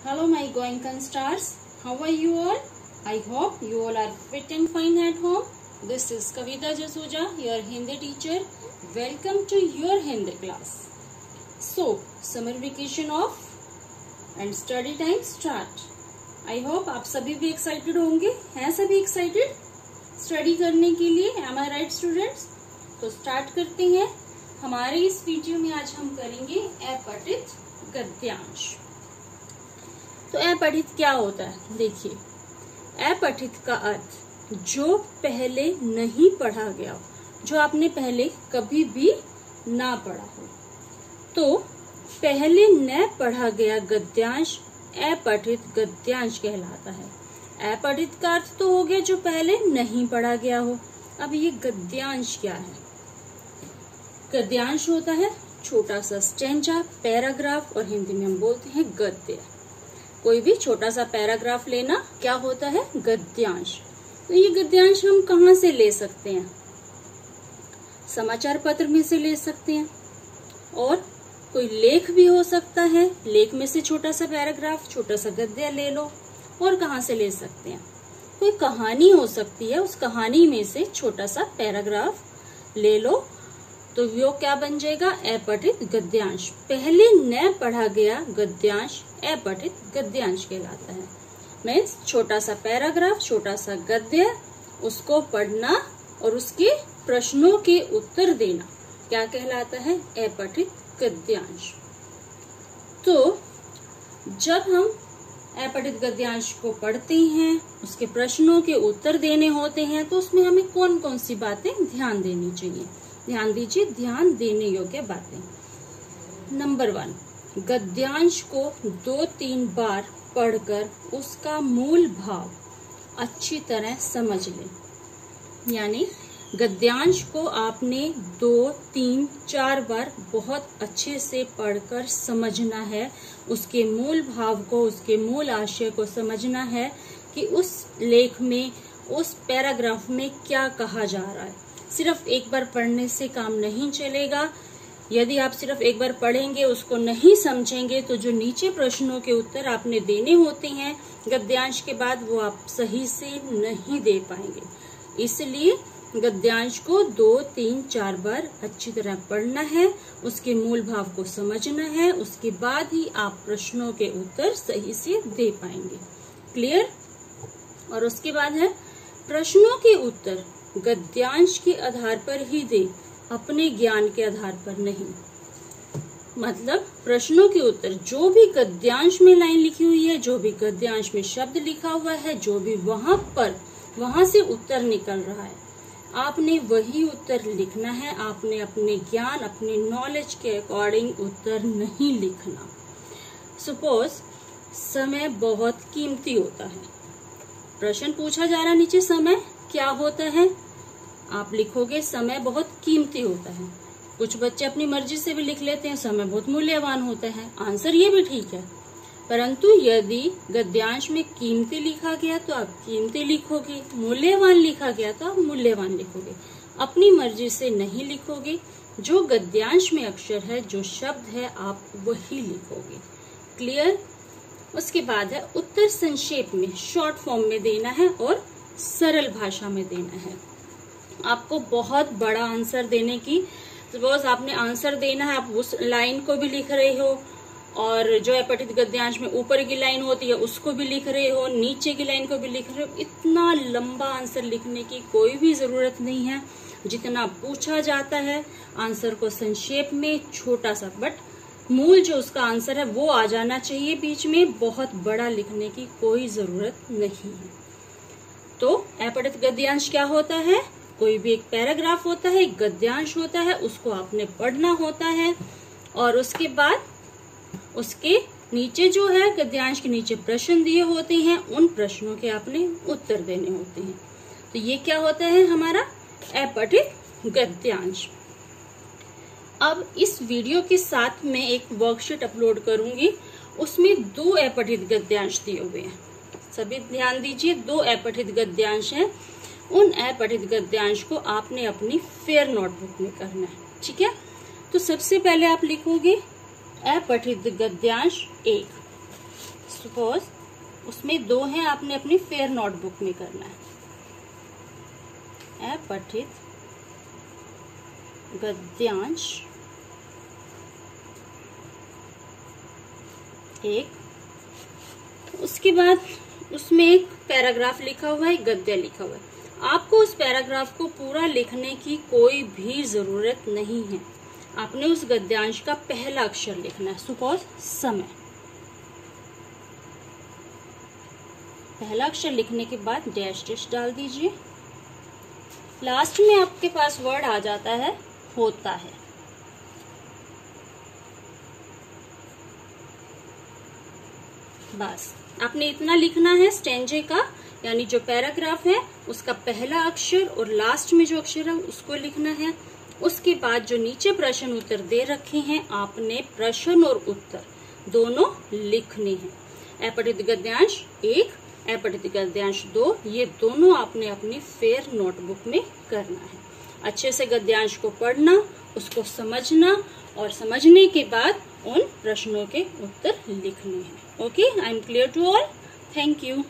Hello my Goenkan stars, how are you all? I hope you all are fit and fine at home. This is Kavita Jasuja, your Hindi teacher. Welcome to your Hindi class. So, summer vacation off and study time start. I hope आप सभी भी excited होंगे, हैं सभी excited study करने के लिए? Am I right students? तो स्टार्ट करते हैं। हमारे इस वीडियो में आज हम करेंगे अपठित गद्यांश। तो अपठित क्या होता है? देखिए, अपठित का अर्थ जो पहले नहीं पढ़ा गया हो, जो आपने पहले कभी भी ना पढ़ा हो। तो पहले न पढ़ा गया गद्यांश अपठित गद्यांश कहलाता है। अपठित का अर्थ तो हो गया जो पहले नहीं पढ़ा गया हो। अब ये गद्यांश क्या है? गद्यांश होता है छोटा सा स्टेंजा, पैराग्राफ, और हिंदी में हम बोलते हैं गद्य। कोई भी छोटा सा पैराग्राफ लेना क्या होता है? गद्यांश। तो ये गद्यांश हम कहाँ से ले सकते हैं? समाचार पत्र में से ले सकते हैं, और कोई लेख भी हो सकता है, लेख में से छोटा सा पैराग्राफ, छोटा सा गद्य ले लो। और कहाँ से ले सकते हैं? कोई कहानी हो सकती है, उस कहानी में से छोटा सा पैराग्राफ ले लो, तो वो क्या बन जाएगा? अपठित गद्यांश। पहले न पढ़ा गया गद्यांश अपठित गद्यांश कहलाता है। मीन्स छोटा सा पैराग्राफ, छोटा सा गद्य, उसको पढ़ना और उसके प्रश्नों के उत्तर देना क्या कहलाता है? अपठित गद्यांश। तो जब हम अपठित गद्यांश को पढ़ते हैं, उसके प्रश्नों के उत्तर देने होते हैं, तो उसमें हमें कौन कौन सी बातें ध्यान देनी चाहिए? ध्यान दीजिए, ध्यान देने योग्य बातें। नंबर 1, गद्यांश को 2-3 बार पढ़कर उसका मूल भाव अच्छी तरह समझ लें। यानी गद्यांश को आपने 2-3-4 बार बहुत अच्छे से पढ़कर समझना है, उसके मूल भाव को, उसके मूल आशय को समझना है कि उस लेख में, उस पैराग्राफ में क्या कहा जा रहा है। सिर्फ एक बार पढ़ने से काम नहीं चलेगा। यदि आप सिर्फ एक बार पढ़ेंगे, उसको नहीं समझेंगे, तो जो नीचे प्रश्नों के उत्तर आपने देने होते हैं गद्यांश के बाद, वो आप सही से नहीं दे पाएंगे। इसलिए गद्यांश को 2-3-4 बार अच्छी तरह पढ़ना है, उसके मूल भाव को समझना है, उसके बाद ही आप प्रश्नों के उत्तर सही से दे पाएंगे। क्लियर? और उसके बाद है प्रश्नों के उत्तर गद्यांश के आधार पर ही दे, अपने ज्ञान के आधार पर नहीं। मतलब प्रश्नों के उत्तर जो भी गद्यांश में लाइन लिखी हुई है, जो भी गद्यांश में शब्द लिखा हुआ है, जो भी वहां से उत्तर निकल रहा है, आपने वही उत्तर लिखना है। आपने अपने ज्ञान, अपने नॉलेज के अकॉर्डिंग उत्तर नहीं लिखना। सपोज समय बहुत कीमती होता है, प्रश्न पूछा जा रहा नीचे, समय क्या होता है? आप लिखोगे समय बहुत कीमती होता है। कुछ बच्चे अपनी मर्जी से भी लिख लेते हैं समय बहुत मूल्यवान होता है। आंसर ये भी ठीक है, परंतु यदि गद्यांश में कीमती लिखा गया तो आप कीमती लिखोगे, मूल्यवान लिखा गया तो आप मूल्यवान लिखोगे। अपनी मर्जी से नहीं लिखोगे। जो गद्यांश में अक्षर है, जो शब्द है, आप वही लिखोगे। क्लियर? उसके बाद है उत्तर संक्षेप में, शॉर्ट फॉर्म में देना है और सरल भाषा में देना है। आपको बहुत बड़ा आंसर देने की, सपोज आपने आंसर देना है, आप उस लाइन को भी लिख रहे हो, और जो अपठित गद्यांश में ऊपर की लाइन होती है उसको भी लिख रहे हो, नीचे की लाइन को भी लिख रहे हो। इतना लंबा आंसर लिखने की कोई भी जरूरत नहीं है। जितना पूछा जाता है आंसर को संक्षेप में, छोटा सा, बट मूल जो उसका आंसर है वो आ जाना चाहिए बीच में। बहुत बड़ा लिखने की कोई जरूरत नहीं है। तो अपठित गद्यांश क्या होता है? कोई भी एक पैराग्राफ होता है, एक गद्यांश होता है, उसको आपने पढ़ना होता है, और उसके बाद उसके नीचे जो है गद्यांश के नीचे प्रश्न दिए होते हैं, उन प्रश्नों के आपने उत्तर देने होते हैं। तो ये क्या होता है? हमारा अपठित गद्यांश। अब इस वीडियो के साथ मैं एक वर्कशीट अपलोड करूंगी, उसमें 2 अपठित गद्यांश दिए हुए हैं। सभी ध्यान दीजिए, 2 अपठित गद्यांश हैं। उन अपठित गद्यांश को आपने अपनी फेयर नोटबुक में करना है। ठीक है? तो सबसे पहले आप लिखोगे अपठित गद्यांश 1। सपोज उसमें 2 हैं, आपने अपनी फेयर नोटबुक में करना है। अपठित गद्यांश 1, उसके बाद उसमें एक पैराग्राफ लिखा हुआ है, एक गद्य लिखा हुआ है। आपको उस पैराग्राफ को पूरा लिखने की कोई भी जरूरत नहीं है। आपने उस गद्यांश का पहला अक्षर लिखना है। सपोज समय, पहला अक्षर लिखने के बाद डैश डैश डाल दीजिए। लास्ट में आपके पास वर्ड आ जाता है होता है। बस आपने इतना लिखना है। स्टेंजे का यानी जो पैराग्राफ है उसका पहला अक्षर और लास्ट में जो अक्षर है उसको लिखना है। उसके बाद जो नीचे प्रश्न उत्तर दे रखे हैं आपने प्रश्न और उत्तर दोनों लिखने हैं। अपठित गद्यांश 1, अपठित गद्यांश 2, ये दोनों आपने अपनी फेयर नोटबुक में करना है। अच्छे से गद्यांश को पढ़ना, उसको समझना और समझने के बाद उन प्रश्नों के उत्तर लिखने हैं। Okay, I am clear to all. Thank you.